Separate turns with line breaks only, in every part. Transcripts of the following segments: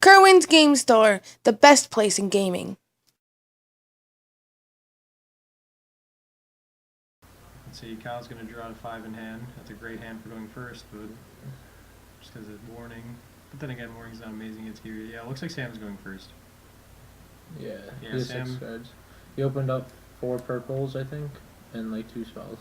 Kirwan's Game Store, the best place in gaming.
Let's see, Kyle's going to draw a 5 in hand. That's a great hand for going first, but just because of warning. But then again, warning's not amazing against gear. Yeah, it looks like Sam's going first.
Yeah,
Yeah,
he has
Sam-
6 cards. He opened up 4 purples, I think, and like 2 spells.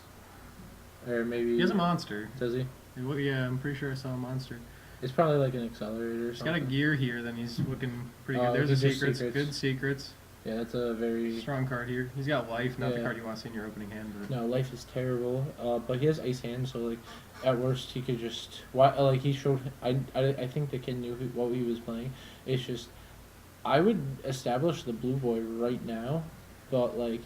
Or maybe...
He has a monster.
Does he?
Well, yeah, I'm pretty sure I saw a monster.
It's probably like an accelerator or
He's
something.
got a gear here, then he's looking pretty good.
Oh,
There's a
he's just
secrets.
secrets.
Good secrets.
Yeah, that's a very...
Strong card here. He's got life, not the
Yeah.
card you want to see in your opening hand. But
No, life is terrible. But he has ice hand, so like, at worst he could just... Like he showed... I think the kid knew what he was playing. It's just... I would establish the blue boy right now, but like...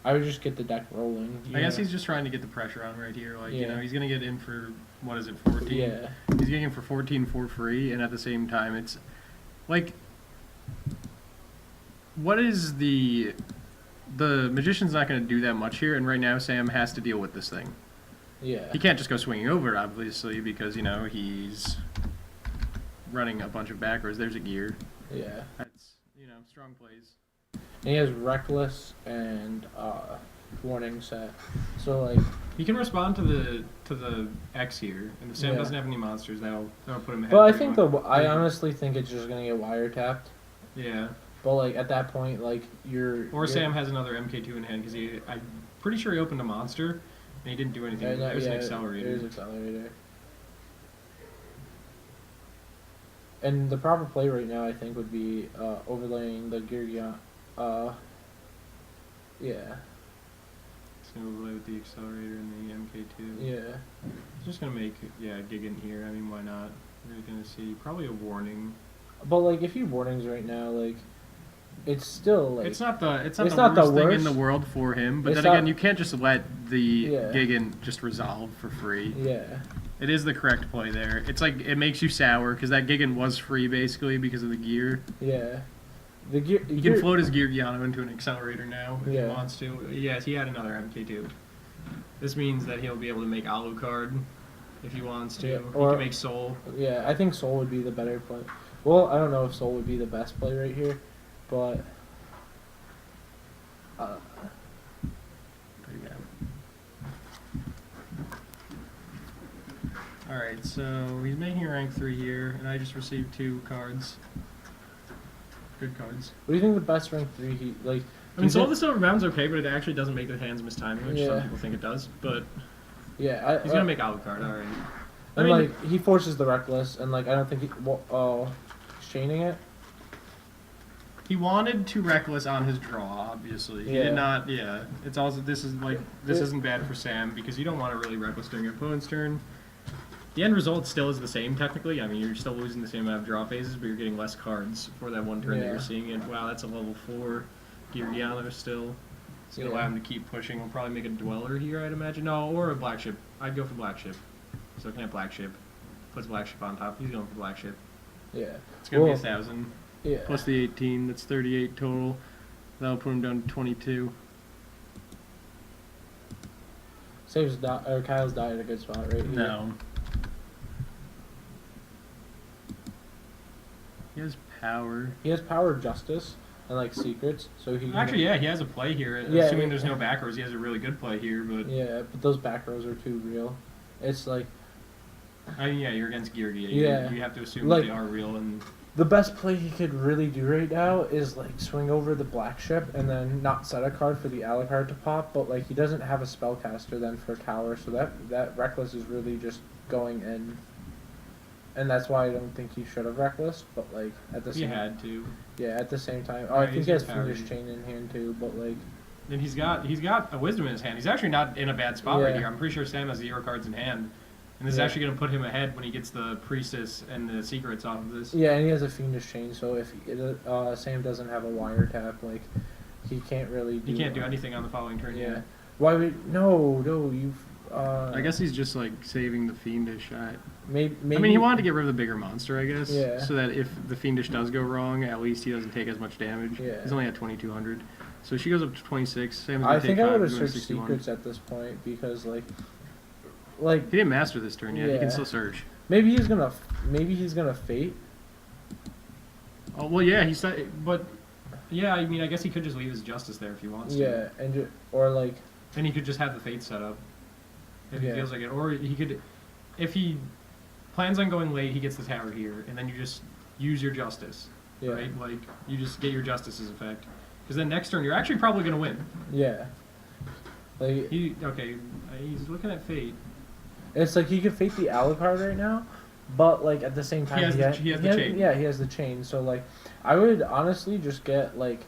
I would just get the deck rolling.
I guess he's just trying to get the pressure on right here. Like, you know, he's going to get in for, what is it, 14?
Yeah.
He's getting in for 14 for free, and at the same time, it's, like, what is the Magician's not going to do that much here, and right now Sam has to deal with this thing.
Yeah.
He can't just go swinging over, obviously, because, you know, he's running a bunch of backwards. There's a gear.
Yeah.
That's, you know, strong plays.
And he has reckless and warning set. So like
He can respond to the X here, and if Sam
Yeah.
doesn't have any monsters, that'll put him ahead.
but I
pretty
think
much.
I honestly think it's just gonna get wiretapped.
Yeah.
But like at that point, like you're
Sam has another MK2 in hand because I'm pretty sure he opened a monster and he didn't do anything. There's an accelerator.
There's accelerator. And the proper play right now, I think, would be overlaying the Kirwan. Yeah.
It's gonna overlay with the accelerator and the MK2.
Yeah.
It's just gonna make Gigant here. I mean, why not? We're gonna see probably a warning.
But like, if he warnings right now, like, it's still like
It's not the
it's
the
not the
worst thing in
worst.
the world for him, but
It's
then again,
not-
you can't just let the
Yeah.
Gigant just resolve for free.
Yeah.
It is the correct play there. It's like it makes you sour because that Gigant was free basically because of the gear.
Yeah. The gear.
He can float his Gear Gyano into an accelerator now if
Yeah.
he wants to. Yes, he had another MK2. This means that he'll be able to make Alucard if he wants to.
Yeah,
He
or-
can make Soul.
Yeah, I think Soul would be the better play. Well, I don't know if Soul would be the best play right here, but
There you go. Alright, so he's making rank 3 here, and I just received 2 cards. Good cards.
what do you think the best rank 3 he like?
I mean, Soul of the Silver Mountain's okay, but it actually doesn't make the hands mistiming, which some
Yeah.
people think it does. But
Yeah,
he's gonna make Alucard, alright. I
and
mean,
like he forces the reckless, and like I don't think he chaining it.
he wanted to Reckless on his draw, obviously. He
Yeah.
did not, yeah. It's also, this isn't bad for Sam, because you don't want to really Reckless during your opponent's turn. The end result still is the same, technically. I mean, you're still losing the same amount of draw phases, but you're getting less cards for that one turn that
Yeah.
you're seeing it. Wow, that's a level 4 Giriano still. It's going to allow him to keep pushing. We'll probably make a Dweller here, I'd imagine. No, or a Black Ship. I'd go for Black Ship. So I can have Black Ship. Puts Black Ship on top. He's going for Black Ship.
Yeah.
It's going to
Well,
be 1,000.
Yeah.
Plus the 18, that's 38 total. That'll put him down to 22.
Saves Kyle's die at a good spot right here.
No. He has power.
He has power, justice, and like secrets, so he can,
Actually, yeah, he has a play here.
Yeah,
Assuming
yeah.
there's no back rows, he has a really good play here. But
Yeah, but those back rows are too real. It's like
I mean, yeah, you're against Geargia.
Yeah.
You have to assume
Like-
that they are real. And
the best play he could really do right now is like swing over the black ship and then not set a card for the Alucard to pop, but like he doesn't have a spellcaster then for tower, so that reckless is really just going in. And that's why I don't think he should have reckless, but like at the
he
same
had to.
yeah, at the same time. Oh,
Yeah,
I think
he's
he has
got power.
Fiendish Chain in hand too, but like
And he's got a Wisdom in his hand. He's actually not in a bad spot right
Yeah.
here. I'm pretty sure Sam has 0 cards in hand. And this is
Yeah.
actually going to put him ahead when he gets the Priestess and the Secrets off of this.
yeah, and he has a Fiendish Chain, so if Sam doesn't have a wiretap, like he can't really do
He can't do anything on the following turn.
Yeah. Why would no you
I guess he's just like saving the Fiendish.
maybe
I mean, he wanted to get rid of the bigger monster, I guess.
Yeah.
So that if the Fiendish does go wrong, at least he doesn't take as much damage.
Yeah.
He's only at 2,200. So she goes up to 26. Sam's
I
gonna
think
take
I
5,
would have
going to
searched
61.
secrets at this point because like
He didn't master this turn yet. He
Yeah.
can still search.
maybe he's gonna fate.
Oh well, yeah, he said, but yeah, I mean, I guess he could just leave his justice there if he wants to.
Yeah, and or like.
And he could just have the fate set up if he
Yeah.
feels like it, or he could, if he plans on going late, he gets the tower here, and then you just use your justice,
Yeah.
right? Like you just get your justice's effect, because then next turn you're actually probably gonna win.
Yeah. Like
He's looking at fate.
it's like he could fate the Alucard right now, but like at the same time
He has the chain.
Yeah, he has the chain. So like, I would honestly just get like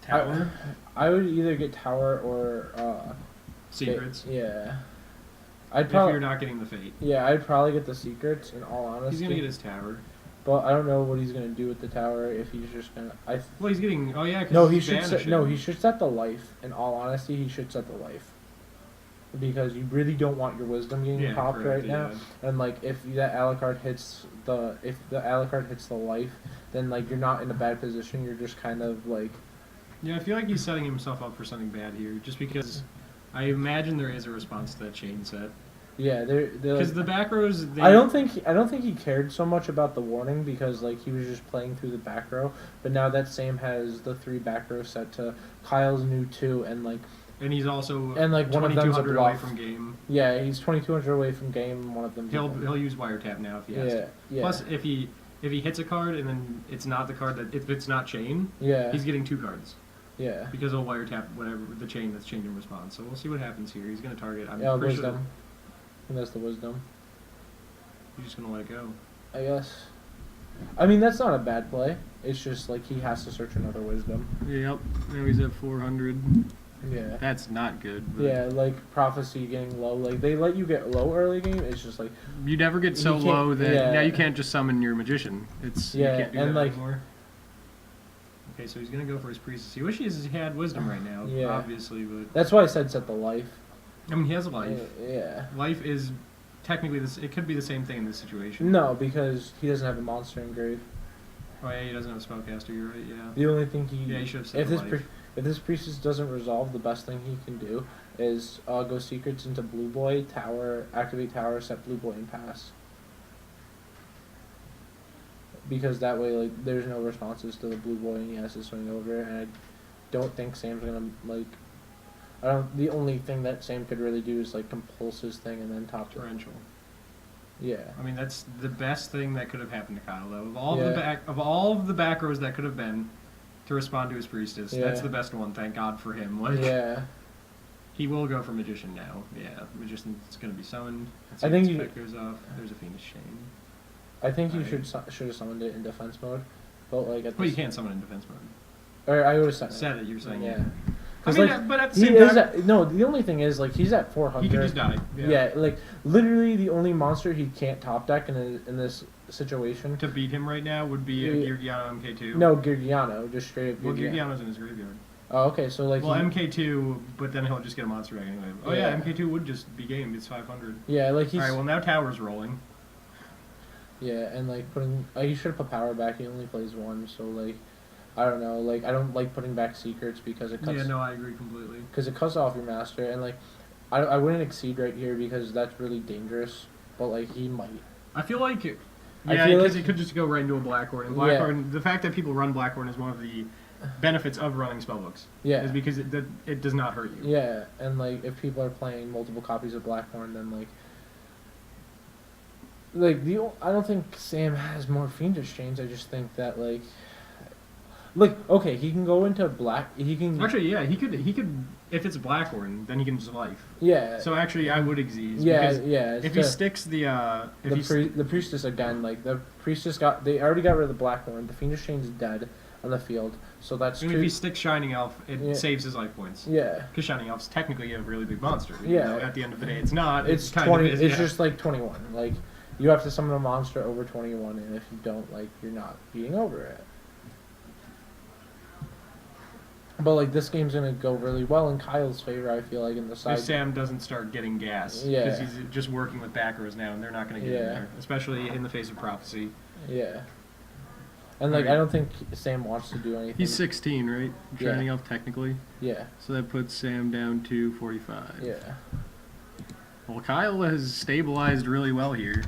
Tower,
I would either get tower or
secrets.
Yeah. I'd
If you're
probably
not getting the fate,
I'd probably get the secrets in all honesty.
he's gonna get his tower.
But I don't know what he's gonna do with the tower if he's just gonna.
Well, he's getting. Oh yeah. 'Cause
No,
he's
he should set,
banishing.
no, he should set the life. In all honesty, he should set the life. Because you really don't want your wisdom getting
Yeah,
popped
correct,
right now. And like if that Alucard hits the life, then like you're not in a bad position. You're just kind of like
Yeah, I feel like he's setting himself up for something bad here, just because I imagine there is a response to that chain set.
yeah, they're
Because
like,
the back rows,
I don't think he cared so much about the warning because like he was just playing through the back row. But now that Sam has the 3 back rows set to Kyle's new 2 and like
and he's also
and like one of them's a
2200 away
bluff.
from game.
Yeah, he's 2200 away from game. One of them.
He'll use wiretap now if he has to.
Yeah.
Plus, if he hits a card and then it's not the card that if it's not chain,
Yeah.
he's getting 2 cards
Yeah.
because he'll wiretap whatever the chain that's chained in response. So we'll see what happens here. He's gonna target. I'm
Yeah,
pretty
wisdom.
sure
And that's the wisdom.
he's just gonna let it go.
I guess. I mean, that's not a bad play. It's just like he has to search another wisdom.
Yep. Now he's at 400.
Yeah.
That's not good. But
Yeah, like prophecy getting low. Like they let you get low early game. It's just like
you never get so
You can't-
low that
yeah.
now you can't just summon your magician. It's
Yeah,
you can't do
and
that
like-
anymore. Okay, so he's gonna go for his priestess. He wishes he had wisdom right now,
Yeah.
obviously, but
that's why I said set the life.
I mean he has a life.
Yeah.
Life is technically this. It could be the same thing in this situation.
No, because he doesn't have a monster engrave.
Oh yeah, he doesn't have a spellcaster. You're right. Yeah.
The only thing he
Yeah, he should have said
if
the
this
life.
if this priestess doesn't resolve, the best thing he can do is go secrets into blue boy tower, activate tower, set blue boy and pass. Because that way, like, there's no responses to the blue boy, and he has to swing over. And I don't think Sam's gonna like. I don't. The only thing that Sam could really do is like compulse his thing and then top it.
Torrential.
Yeah.
I mean that's the best thing that could have happened to Kyle though.
Yeah.
Of all of the back rows that could have been to respond to his priestess,
Yeah.
that's the best one. Thank God for him. Like
Yeah.
he will go for magician now. Yeah, magician's gonna be summoned. Let's
I
see
think
if
you-
his effect goes off. There's a fiendish chain.
I think you
Right.
should have summoned it in defense mode, but like at
Well, you
this,
can't summon in defense mode.
or I would have set it.
Set it. You're saying
Yeah.
I
'Cause,
mean,
like,
but at the
He
same
is
time,
at, no. The only thing is like he's at 400.
he could just die.
Yeah, like literally the only monster he can't top deck in this situation.
To beat him right now would be
Yeah.
Girgiano MK2.
No, Girgiano, just straight up
Well,
Girgiano.
Girgiano's in his graveyard.
Oh, okay, so like
Well,
he-
MK2, but then he'll just get a monster back anyway. Oh yeah,
Yeah.
MK2 would just be game. It's 500.
yeah, like he's
All right. Well, now Tower's rolling.
yeah, and like putting he should have put power back. He only plays 1, so like I don't know. Like I don't like putting back secrets because it cuts.
Yeah, no, I agree completely.
Because it cuts off your master, and like I wouldn't exceed right here because that's really dangerous. But like he might.
I feel like,
I
yeah,
feel
because
like-
it could just go right into a Blackhorn. And Blackhorn, the fact that people run Blackhorn is one of the benefits of running spellbooks.
Yeah.
Is because it does not hurt you.
Yeah, and like if people are playing multiple copies of Blackhorn, then I don't think Sam has more fiendish chains. I just think that like okay, he can go into black. He can
Actually, yeah, he could if it's Blackhorn, then he can just life.
yeah.
So actually, I would exease.
yeah,
Because
yeah.
if he sticks the
the priestess again, like the priestess they already got rid of the Blackhorn. The fiendish chain's dead on the field, so that's
if
two.
he sticks Shining Elf, it
Yeah.
saves his life points.
Yeah,
Because Shining Elf's technically a really big monster. even
Yeah.
though at the end of the day, it's not.
it's
kind
20.
Of is,
It's
yeah.
just like 21. Like you have to summon a monster over 21, and if you don't, like you're not beating over it. But like this game's gonna go really well in Kyle's favor. I feel like in the side.
If Sam doesn't start getting gas,
Yeah.
because he's just working with backers now, and they're not going to get in
Yeah.
there, especially in the face of prophecy.
Yeah. And like
Right.
I don't think Sam wants to do anything.
He's 16, right?
Yeah.
Shining Elf technically,
Yeah.
so that puts Sam down to 45.
Yeah.
Well, Kyle has stabilized really well here.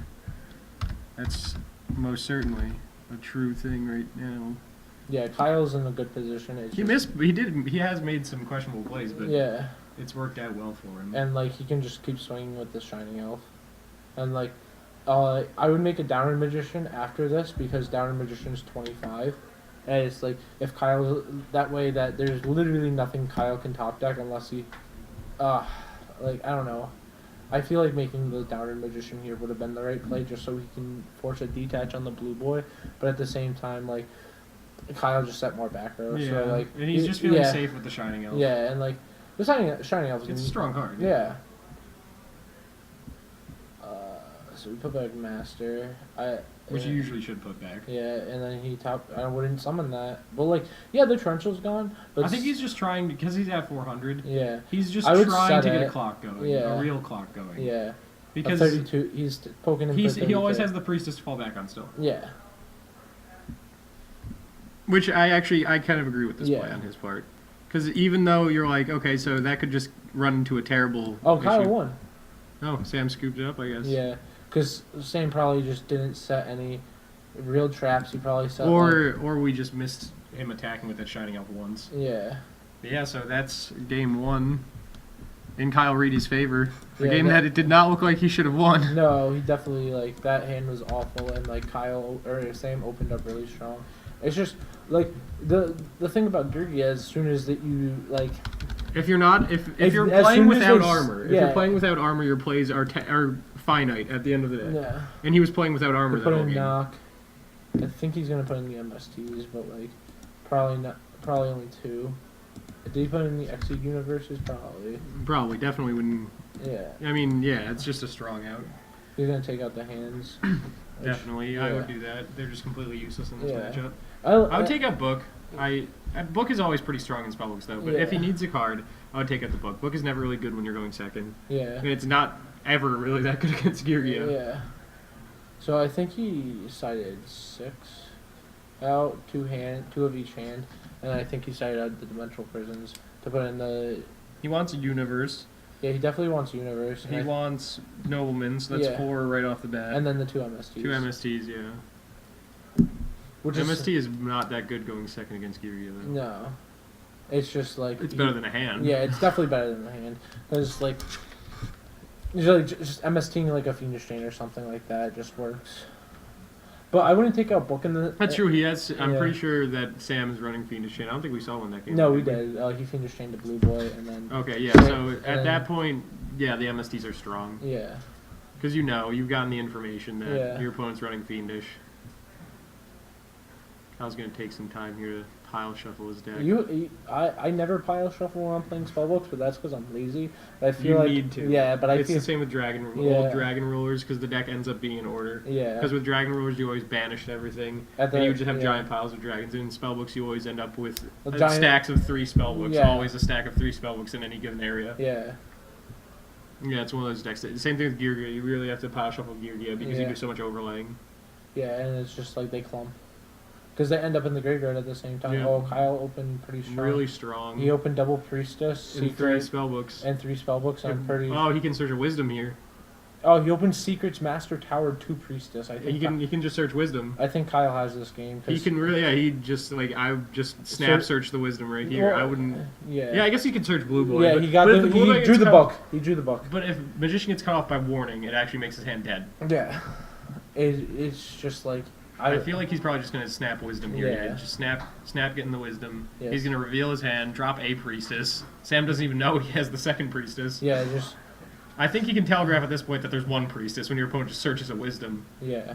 That's most certainly. a true thing right now.
Yeah, Kyle's in a good position. It's
He has made some questionable plays, but
yeah,
it's worked out well for him.
and like he can just keep swinging with the Shining Elf, and like, I would make a Downward Magician after this because Downward Magician's 25, and it's like if Kyle that way that there's literally nothing Kyle can top deck unless he, like I don't know. I feel like making the Downward Magician here would have been the right play just so he can force a detach on the blue boy, but at the same time, like, Kyle just set more back row.
Yeah,
So, like,
and he's just feeling safe with the Shining Elf.
Yeah, and like, the Shining Elf is
It's a strong card.
Yeah. So we put back Master.
Which you usually should put back.
Yeah, and then he I wouldn't summon that. But like, yeah, the Torrential's gone. But
I think he's just trying because he's at 400.
Yeah.
He's just
I would
trying to
set
get a
it.
clock going.
Yeah.
A real clock going.
Yeah.
Because
32. He's poking him.
he always has the Priestess to fall back on still.
Yeah.
Which I kind of agree with this play on his part. Because even though you're like, okay, so that could just run into a terrible
Kyle
issue.
won.
Oh, Sam scooped it up, I guess.
Yeah, because Sam probably just didn't set any real traps. He probably set
or we just missed him attacking with that Shining Elf once.
Yeah.
But yeah, so that's game one in Kyle Reedy's favor. A
Yeah,
game that it did not look like he should have won.
No, he definitely, like, that hand was awful, and like Sam opened up really strong. It's just like the thing about Gurgi, as soon as that you like,
if you're not if you're
as
playing
soon as
without
they
armor, if
yeah.
you're playing without armor, your plays are finite at the end of the day.
Yeah.
And he was playing without armor that
put
whole
in
game.
knock. I think he's gonna put in the MSTs, but like probably not. Probably only 2. Did he put in the Exceed universes?
Probably, definitely wouldn't.
Yeah.
I mean, yeah, it's just a strong out.
He's gonna take out the hands.
Definitely, I would do that. They're just completely useless in this matchup.
I
would take out Book. Book is always pretty strong in spellbooks though, but if he needs a card, I would take out the Book. Book is never really good when you're going second.
Yeah.
And it's not ever really that good against Gyria.
Yeah. So I think he sided 6 out, 2 of each hand, and I think he sided out the Dimensional Prisons to put in the.
He wants a universe.
Yeah, he definitely wants universe.
He wants noblemen, so that's 4 right off the bat.
And then the 2 MSTs.
2 MSTs, yeah. Which MST is not that good going second against Gyria though.
No. It's just like...
It's better than a hand.
Yeah, it's definitely better than a hand. Because, like... Usually just MSTing like a Fiendish Chain or something like that just works. But I wouldn't take out Book in the...
That's true, he has... I'm pretty sure that Sam is running Fiendish Chain. I don't think we saw one that game.
No, we did. He Fiendish Chained the Blue Boy and then...
Okay, yeah, so at that point, yeah, the MSTs are strong.
Yeah.
Because you've gotten the information that your opponent's running Fiendish. I was going to take some time here to pile shuffle his deck.
I never pile shuffle when I'm playing spellbooks, but that's because I'm lazy. But I feel
you need to.
Yeah, but
it's the same with old Dragon Rulers because the deck ends up being in order.
Yeah.
Because with Dragon Rulers you always banish everything, and you just have giant piles of dragons. And in spellbooks you always end up with stacks of 3 spellbooks.
Yeah.
Always a stack of 3 spellbooks in any given area.
Yeah.
Yeah, it's one of those decks. Same thing with Gyria. You really have to pile shuffle Gyria because you do so much overlaying.
Yeah, and it's just like they clump. Because they end up in the graveyard at the same time.
Yeah.
Oh, Kyle opened pretty strong.
Really strong.
He opened double Priestess,
Secret, 3 spellbooks.
And 3 spellbooks. I'm pretty...
Oh, he can search a Wisdom here.
Oh, he opened Secrets, Master, Tower, 2 Priestess. I think
he can just search Wisdom.
I think Kyle has this game.
He can really, he just, like, I just search the Wisdom right here.
Well,
I wouldn't...
Yeah.
Yeah, I guess he could search Blue Boy.
Yeah,
but,
he got
but
he drew the book. He drew the book.
But if Magician gets cut off by Warning, it actually makes his hand dead.
Yeah. It's just like...
I feel like he's probably just going to snap Wisdom here.
Yeah.
Just snap getting the Wisdom.
Yes.
He's going to reveal his hand, drop a Priestess. Sam doesn't even know he has the second Priestess.
Yeah, just...
I think he can telegraph at this point that there's 1 Priestess when your opponent just searches a Wisdom.
Yeah.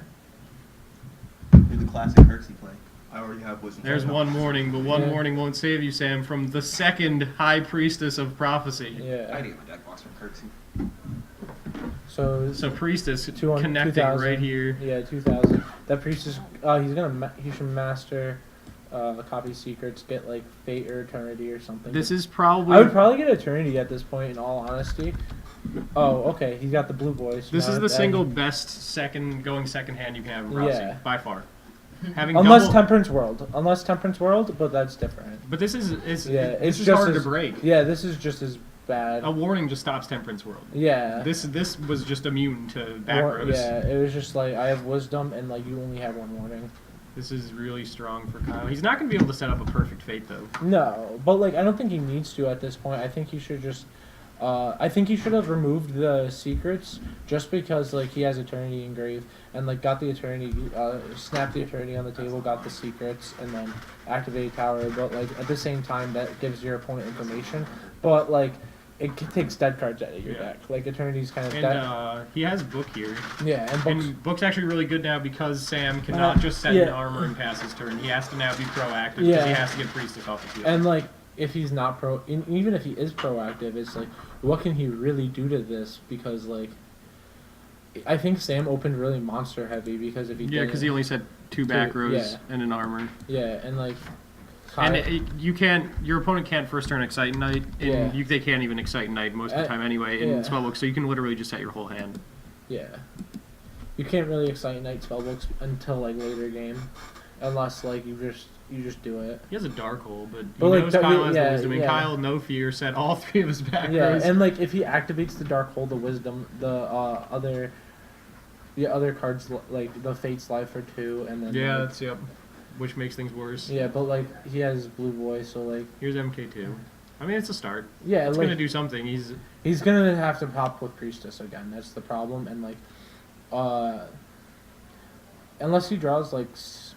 Do the classic Kirksey play. I already have Wisdom.
There's 1 Warning, but 1 Warning won't save you, Sam, from the second High Priestess of Prophecy.
Yeah.
I need my deck box from Kirksey.
So
Priestess connecting right here.
Yeah, 2000. That Priestess, he should master copy Secrets, get like Fate or Eternity or something.
This is probably...
I would probably get Eternity at this point, in all honesty. Oh, okay, he's got the Blue Boys.
This is the single best going second hand you can have in Prophecy, by far.
Unless Temperance World, but that's different.
But this is
it's
just hard to break.
Yeah, this is just as bad.
A Warning just stops Temperance World.
Yeah.
This was just immune to back rows.
Yeah, it was just like I have Wisdom and like you only have 1 Warning.
This is really strong for Kyle. He's not going to be able to set up a perfect fate, though.
No, but like I don't think he needs to at this point. I think he should just. I think he should have removed the secrets just because like he has Eternity Engrave and like got the Eternity, snapped the Eternity on the table, got the secrets, and then activate Tower. But like at the same time, that gives your opponent information. But like it takes dead cards out of your deck. Like Eternity's kind of dead.
And he has Book here.
Yeah, and
Book's actually really good now because Sam cannot just set an armor and pass his turn. He has to now be proactive because he has to get Priestess off the field.
And like if he's not even if he is proactive, it's like what can he really do to this? Because like I think Sam opened really monster heavy because if he
because he only set 2 back rows and an armor.
Yeah, and like.
And you can't. Your opponent can't first turn Excite Knight, and they can't even Excite Knight most of the time anyway in spellbooks. So you can literally just set your whole hand.
Yeah, you can't really Excite Knight spellbooks until like later game, unless like you just do it.
He has a Dark Hole, but he knows Kyle has the Wisdom, and Kyle, no fear, set all 3 of his back rows.
Yeah, and like if he activates the Dark Hole, the Wisdom, the other cards like the Fate's Life for 2, and then
that's which makes things worse.
Yeah, but like he has Blue Boy, so like
here's MK2. I mean, it's a start.
Yeah,
it's gonna do something.
He's gonna have to pop with Priestess again. That's the problem, and like, unless he draws like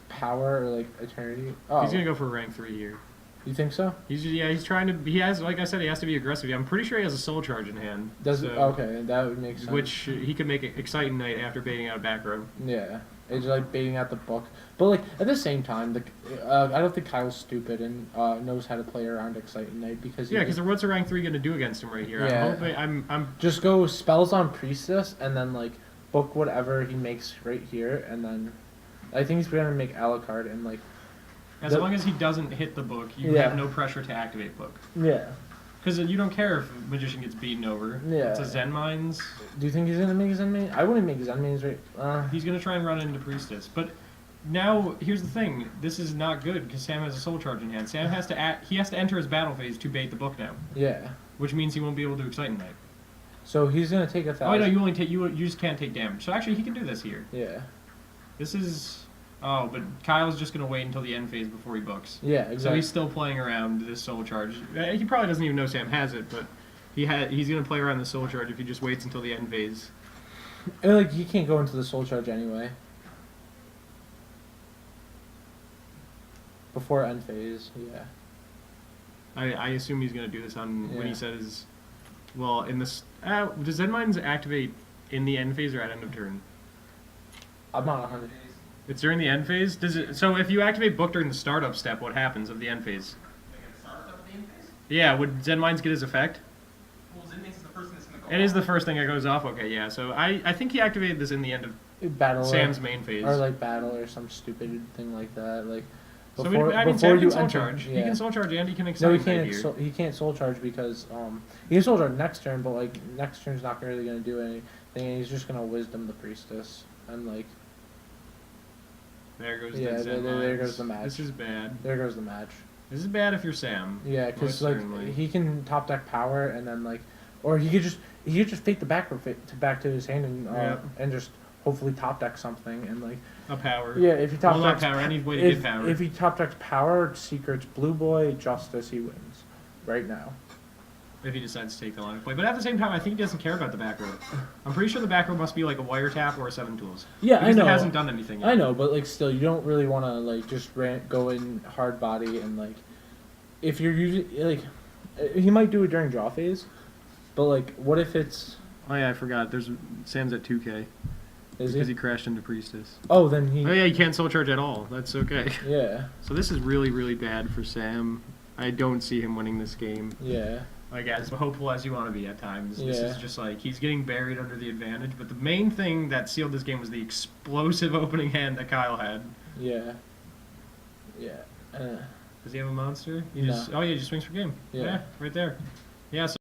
Power or like Eternity. Oh,
he's gonna go for rank 3 here.
You think so?
He's trying to. He has, like I said, he has to be aggressive. I'm pretty sure he has a Soul Charge in hand.
Okay, that would make sense.
Which he could make Exciting Knight after baiting out a back row.
Yeah. It's like baiting out the book, but like at the same time, I don't think Kyle's stupid and knows how to play around Exciting Knight because
what's a rank 3 gonna do against him right here?
Yeah.
I'm
just go spells on Priestess and then like book whatever he makes right here, and then I think he's gonna make Alucard and like
as long as he doesn't hit the book, you have no pressure to activate book.
Yeah.
Because you don't care if Magician gets beaten over.
Yeah.
It's a Zen Mines.
Do you think he's going to make Zen Mines? I wouldn't make Zen Mines right.
He's going to try and run into Priestess. But now, here's the thing. This is not good because Sam has a Soul Charge in hand. Sam has to he has to enter his battle phase to bait the book now.
Yeah.
Which means he won't be able to Excite Knight.
So he's going to take 1,000.
Oh, no, you only take... You just can't take damage. So actually, he can do this here.
Yeah.
This is... Oh, but Kyle's just going to wait until the end phase before he books.
Yeah, exactly.
So he's still playing around this Soul Charge. He probably doesn't even know Sam has it, but he's going to play around the Soul Charge if he just waits until the end phase.
And, like, he can't go into the Soul Charge anyway. Before end phase, yeah.
I assume he's going to do this on when he says... Well, in this... does Zen Mines activate in the end phase or at end of turn?
I'm not 100.
It's during the end phase? So if you activate book during the startup step, what happens of the end phase? Yeah, would Zen Mines get his effect?
Well, Zen Mines is the first thing that's going to go
It is the first thing that goes off, okay, yeah. So I think he activated this in the end of
battle
Sam's main phase.
Or like battle or some stupid thing like that. Like
before, Sam can Soul Charge. Yeah. He can Soul Charge and he can Excite
No, he can't Soul Charge because he can Soul Charge next turn, but like next turn's not really going to do anything. And he's just going to Wisdom the Priestess and like.
There goes
there goes the match.
This is bad.
There goes the match.
This is bad if you're Sam.
Yeah, because like he can top deck Power and then like, or he could just fate the back to his hand and just hopefully top deck something and like
a Power.
Yeah, if he top decks
Power, any way to get Power.
If he top decks Power, Secrets, Blue Boy, Justice, he wins right now.
If he decides to take the line of play. But at the same time, I think he doesn't care about the back row. I'm pretty sure the back row must be like a Wiretap or a 7 Tools.
Yeah, I know.
He hasn't done anything yet.
I know, but like still, you don't really want to like just go in hard body and like if you're using like he might do it during draw phase, but like what if it's?
Oh yeah, I forgot. Sam's at 2K. Because he crashed into Priestess.
Oh, then he.
Oh yeah, he can't Soul Charge at all. That's okay.
Yeah.
So this is really, really bad for Sam. I don't see him winning this game.
Yeah.
Like, as hopeful as you want to be at times. This is just like, he's getting buried under the advantage. But the main thing that sealed this game was the explosive opening hand that Kyle had.
Yeah. Yeah.
Does he have a monster?
No.
Oh, yeah, he just swings for game. Yeah, right there. Yeah, so